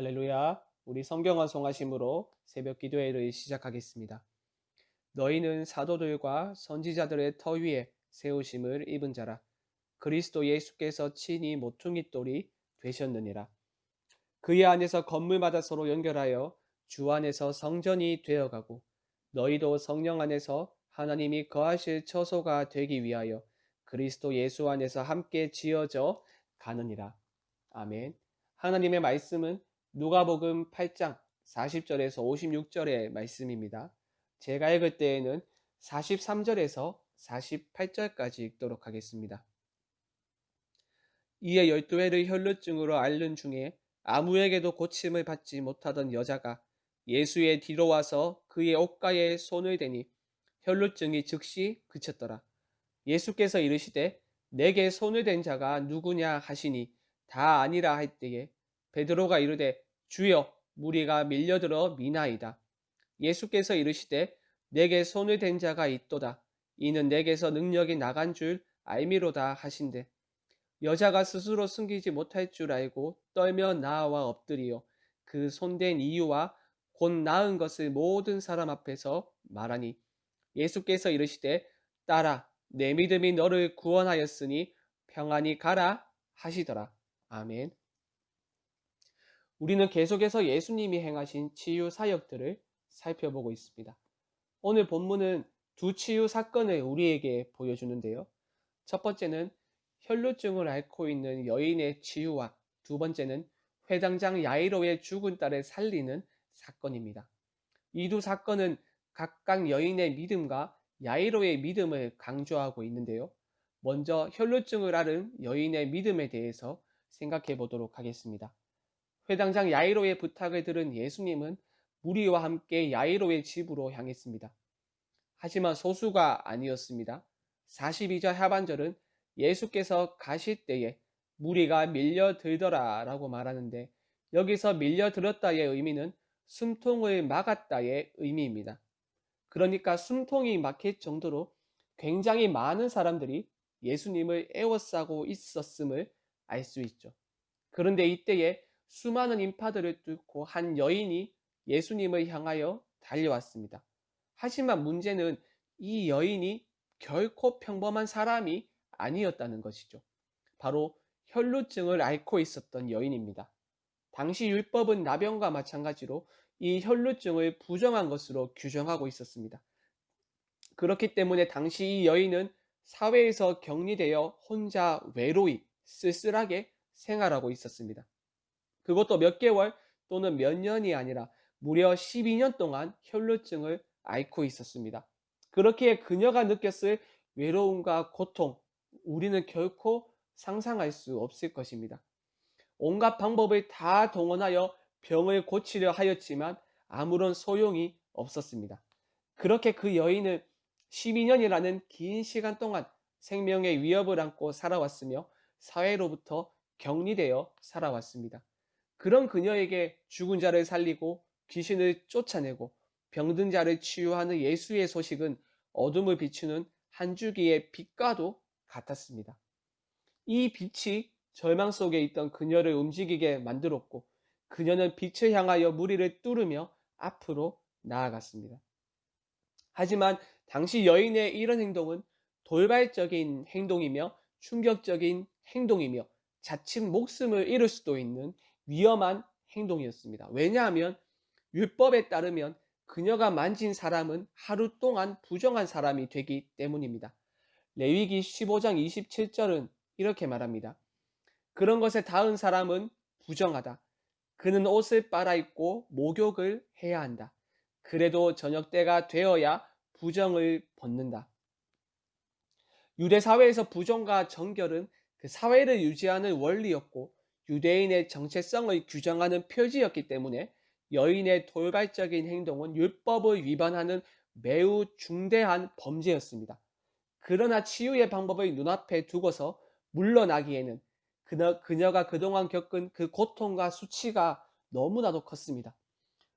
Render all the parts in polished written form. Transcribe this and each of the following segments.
할렐루야. 우리 성경 완송하심으로 새벽 기도회를 시작하겠습니다. 너희는 사도들과 선지자들의 터 위에 세우심을 입은 자라. 그리스도 예수께서 친히 모퉁이 돌이 되셨느니라. 그의 안에서 건물마다 서로 연결하여 주 안에서 성전이 되어가고 너희도 성령 안에서 하나님이 거하실 처소가 되기 위하여 그리스도 예수 안에서 함께 지어져 가느니라. 아멘. 하나님의 말씀은 누가복음 8장 40절에서 56절의 말씀입니다. 제가 읽을 때에는 43절에서 48절까지 읽도록 하겠습니다. 이에 12회를 혈루증으로 앓는 중에 아무에게도 고침을 받지 못하던 여자가 예수의 뒤로 와서 그의 옷가에 손을 대니 혈루증이 즉시 그쳤더라. 예수께서 이르시되 내게 손을 댄 자가 누구냐 하시니 다 아니라 할 때에 베드로가 이르되 주여 무리가 밀려들어 미나이다. 예수께서 이르시되 내게 손을 댄 자가 있도다. 이는 내게서 능력이 나간 줄 알미로다 하신대. 여자가 스스로 숨기지 못할 줄 알고 떨며 나와 엎드리어 그 손댄 이유와 곧 나은 것을 모든 사람 앞에서 말하니 예수께서 이르시되 딸아 내 믿음이 너를 구원하였으니 평안히 가라 하시더라. 아멘. 우리는 계속해서 예수님이 행하신 치유 사역들을 살펴보고 있습니다. 오늘 본문은 두 치유 사건을 우리에게 보여주는데요. 첫 번째는 혈루증을 앓고 있는 여인의 치유와 두 번째는 회당장 야이로의 죽은 딸을 살리는 사건입니다. 이 두 사건은 각각 여인의 믿음과 야이로의 믿음을 강조하고 있는데요. 먼저 혈루증을 앓은 여인의 믿음에 대해서 생각해 보도록 하겠습니다. 회당장 야이로의 부탁을 들은 예수님은 무리와 함께 야이로의 집으로 향했습니다. 하지만 소수가 아니었습니다. 42절 하반절은 예수께서 가실 때에 무리가 밀려들더라 라고 말하는데 여기서 밀려들었다의 의미는 숨통을 막았다의 의미입니다. 그러니까 숨통이 막힐 정도로 굉장히 많은 사람들이 예수님을 에워싸고 있었음을 알 수 있죠. 그런데 이때에 수많은 인파들을 뚫고 한 여인이 예수님을 향하여 달려왔습니다. 하지만 문제는 이 여인이 결코 평범한 사람이 아니었다는 것이죠. 바로 혈루증을 앓고 있었던 여인입니다. 당시 율법은 나병과 마찬가지로 이 혈루증을 부정한 것으로 규정하고 있었습니다. 그렇기 때문에 당시 이 여인은 사회에서 격리되어 혼자 외로이 쓸쓸하게 생활하고 있었습니다. 그것도 몇 개월 또는 몇 년이 아니라 무려 12년 동안 혈루증을 앓고 있었습니다. 그렇기에 그녀가 느꼈을 외로움과 고통, 우리는 결코 상상할 수 없을 것입니다. 온갖 방법을 다 동원하여 병을 고치려 하였지만 아무런 소용이 없었습니다. 그렇게 그 여인은 12년이라는 긴 시간 동안 생명의 위협을 안고 살아왔으며 사회로부터 격리되어 살아왔습니다. 그런 그녀에게 죽은 자를 살리고 귀신을 쫓아내고 병든 자를 치유하는 예수의 소식은 어둠을 비추는 한 줄기의 빛과도 같았습니다. 이 빛이 절망 속에 있던 그녀를 움직이게 만들었고 그녀는 빛을 향하여 무리를 뚫으며 앞으로 나아갔습니다. 하지만 당시 여인의 이런 행동은 돌발적인 행동이며 충격적인 행동이며 자칫 목숨을 잃을 수도 있는 위험한 행동이었습니다. 왜냐하면 율법에 따르면 그녀가 만진 사람은 하루 동안 부정한 사람이 되기 때문입니다. 레위기 15장 27절은 이렇게 말합니다. 그런 것에 닿은 사람은 부정하다. 그는 옷을 빨아입고 목욕을 해야 한다. 그래도 저녁 때가 되어야 부정을 벗는다. 유대 사회에서 부정과 정결은 그 사회를 유지하는 원리였고 유대인의 정체성을 규정하는 표지였기 때문에 여인의 돌발적인 행동은 율법을 위반하는 매우 중대한 범죄였습니다. 그러나 치유의 방법을 눈앞에 두고서 물러나기에는 그녀가 그동안 겪은 그 고통과 수치가 너무나도 컸습니다.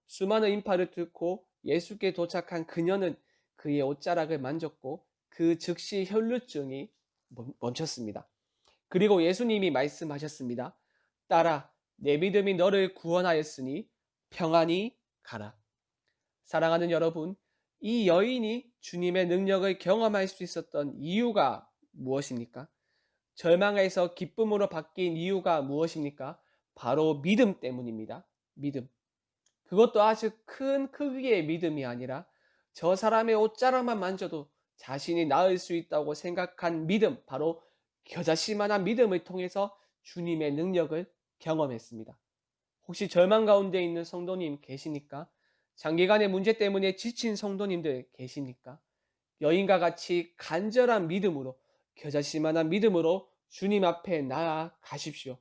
수많은 인파를 뚫고 예수께 도착한 그녀는 그의 옷자락을 만졌고 그 즉시 혈루증이 멈췄습니다. 그리고 예수님이 말씀하셨습니다. 딸아, 내 믿음이 너를 구원하였으니 평안히 가라. 사랑하는 여러분, 이 여인이 주님의 능력을 경험할 수 있었던 이유가 무엇입니까? 절망에서 기쁨으로 바뀐 이유가 무엇입니까? 바로 믿음 때문입니다. 믿음. 그것도 아주 큰 크기의 믿음이 아니라 저 사람의 옷자락만 만져도 자신이 나을 수 있다고 생각한 믿음, 바로 겨자씨만한 믿음을 통해서 주님의 능력을 경험했습니다. 혹시 절망 가운데 있는 성도님 계십니까? 장기간의 문제 때문에 지친 성도님들 계십니까? 여인과 같이 간절한 믿음으로, 겨자씨만한 믿음으로 주님 앞에 나아가십시오.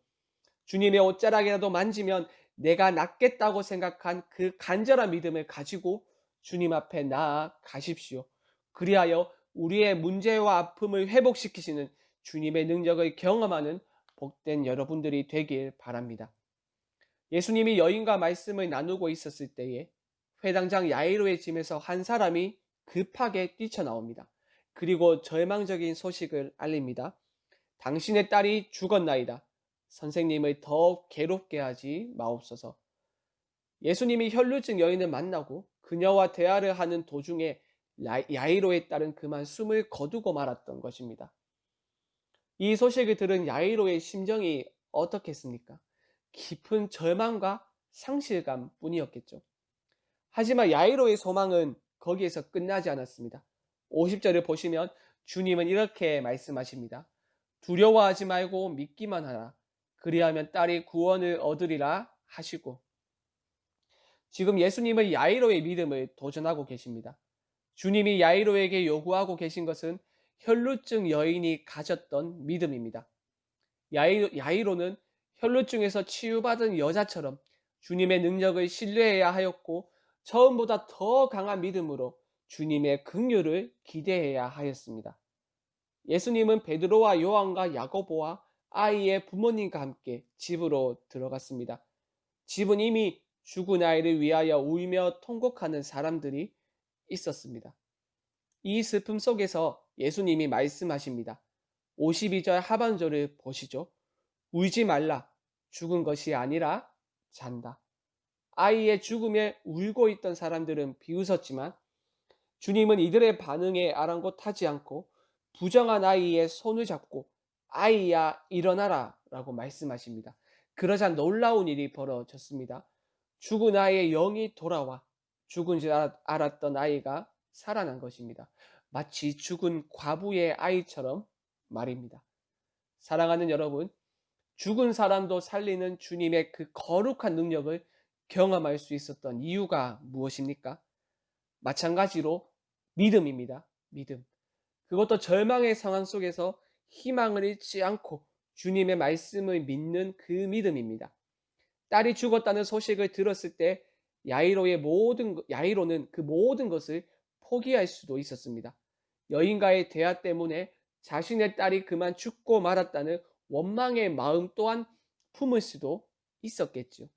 주님의 옷자락이라도 만지면 내가 낫겠다고 생각한 그 간절한 믿음을 가지고 주님 앞에 나아가십시오. 그리하여 우리의 문제와 아픔을 회복시키시는 주님의 능력을 경험하는 복된 여러분들이 되길 바랍니다. 예수님이 여인과 말씀을 나누고 있었을 때에 회당장 야이로의 집에서 한 사람이 급하게 뛰쳐나옵니다. 그리고 절망적인 소식을 알립니다. 당신의 딸이 죽었나이다. 선생님을 더 괴롭게 하지 마옵소서. 예수님이 혈루증 여인을 만나고 그녀와 대화를 하는 도중에 야이로의 딸은 그만 숨을 거두고 말았던 것입니다. 이 소식을 들은 야이로의 심정이 어떻겠습니까? 깊은 절망과 상실감 뿐이었겠죠. 하지만 야이로의 소망은 거기에서 끝나지 않았습니다. 50절을 보시면 주님은 이렇게 말씀하십니다. 두려워하지 말고 믿기만 하라. 그리하면 딸이 구원을 얻으리라 하시고, 지금 예수님은 야이로의 믿음을 도전하고 계십니다. 주님이 야이로에게 요구하고 계신 것은 혈루증 여인이 가졌던 믿음입니다. 야이로는 혈루증에서 치유받은 여자처럼 주님의 능력을 신뢰해야 하였고, 처음보다 더 강한 믿음으로 주님의 긍휼을 기대해야 하였습니다. 예수님은 베드로와 요한과 야고보와 아이의 부모님과 함께 집으로 들어갔습니다. 집은 이미 죽은 아이를 위하여 울며 통곡하는 사람들이 있었습니다. 이 슬픔 속에서 예수님이 말씀하십니다. 52절 하반절을 보시죠. 울지 말라. 죽은 것이 아니라 잔다. 아이의 죽음에 울고 있던 사람들은 비웃었지만 주님은 이들의 반응에 아랑곳하지 않고 부정한 아이의 손을 잡고 아이야 일어나라 라고 말씀하십니다. 그러자 놀라운 일이 벌어졌습니다. 죽은 아이의 영이 돌아와 죽은 줄 알았던 아이가 살아난 것입니다. 마치 죽은 과부의 아이처럼 말입니다. 사랑하는 여러분, 죽은 사람도 살리는 주님의 그 거룩한 능력을 경험할 수 있었던 이유가 무엇입니까? 마찬가지로 믿음입니다. 믿음. 그것도 절망의 상황 속에서 희망을 잃지 않고 주님의 말씀을 믿는 그 믿음입니다. 딸이 죽었다는 소식을 들었을 때 야이로는 그 모든 것을 포기할 수도 있었습니다. 여인과의 대화 때문에 자신의 딸이 그만 죽고 말았다는 원망의 마음 또한 품을 수도 있었겠죠.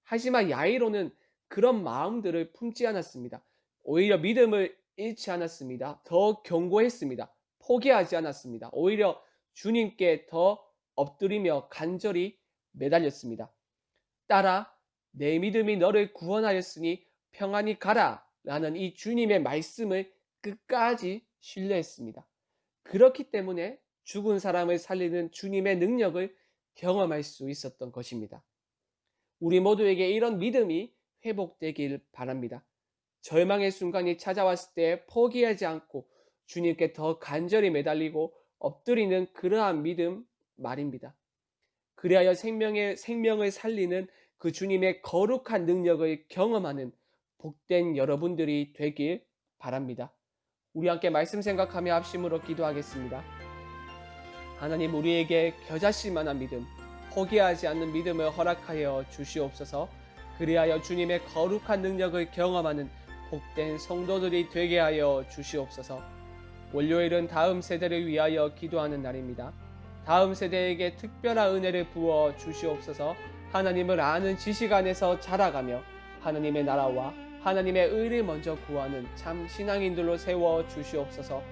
하지만 야이로는 그런 마음들을 품지 않았습니다. 오히려 믿음을 잃지 않았습니다. 더 견고했습니다. 포기하지 않았습니다. 오히려 주님께 더 엎드리며 간절히 매달렸습니다. 딸아, 내 믿음이 너를 구원하였으니 평안히 가라 라는 이 주님의 말씀을 끝까지 신뢰했습니다. 그렇기 때문에 죽은 사람을 살리는 주님의 능력을 경험할 수 있었던 것입니다. 우리 모두에게 이런 믿음이 회복되길 바랍니다. 절망의 순간이 찾아왔을 때 포기하지 않고 주님께 더 간절히 매달리고 엎드리는 그러한 믿음 말입니다. 그리하여 생명을 살리는 그 주님의 거룩한 능력을 경험하는 복된 여러분들이 되길 바랍니다. 우리 함께 말씀 생각하며 합심으로 기도하겠습니다. 하나님, 우리에게 겨자씨만한 믿음, 포기하지 않는 믿음을 허락하여 주시옵소서. 그리하여 주님의 거룩한 능력을 경험하는 복된 성도들이 되게 하여 주시옵소서. 월요일은 다음 세대를 위하여 기도하는 날입니다. 다음 세대에게 특별한 은혜를 부어 주시옵소서. 하나님을 아는 지식 안에서 자라가며 하나님의 나라와 하나님의 의를 먼저 구하는 참 신앙인들로 세워 주시옵소서.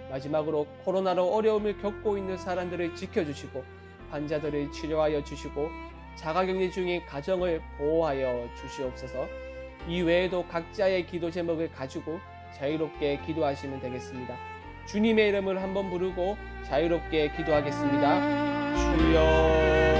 마지막으로 코로나로 어려움을 겪고 있는 사람들을 지켜주시고 환자들을 치료하여 주시고 자가격리 중인 가정을 보호하여 주시옵소서. 이 외에도 각자의 기도 제목을 가지고 자유롭게 기도하시면 되겠습니다. 주님의 이름을 한번 부르고 자유롭게 기도하겠습니다. 주여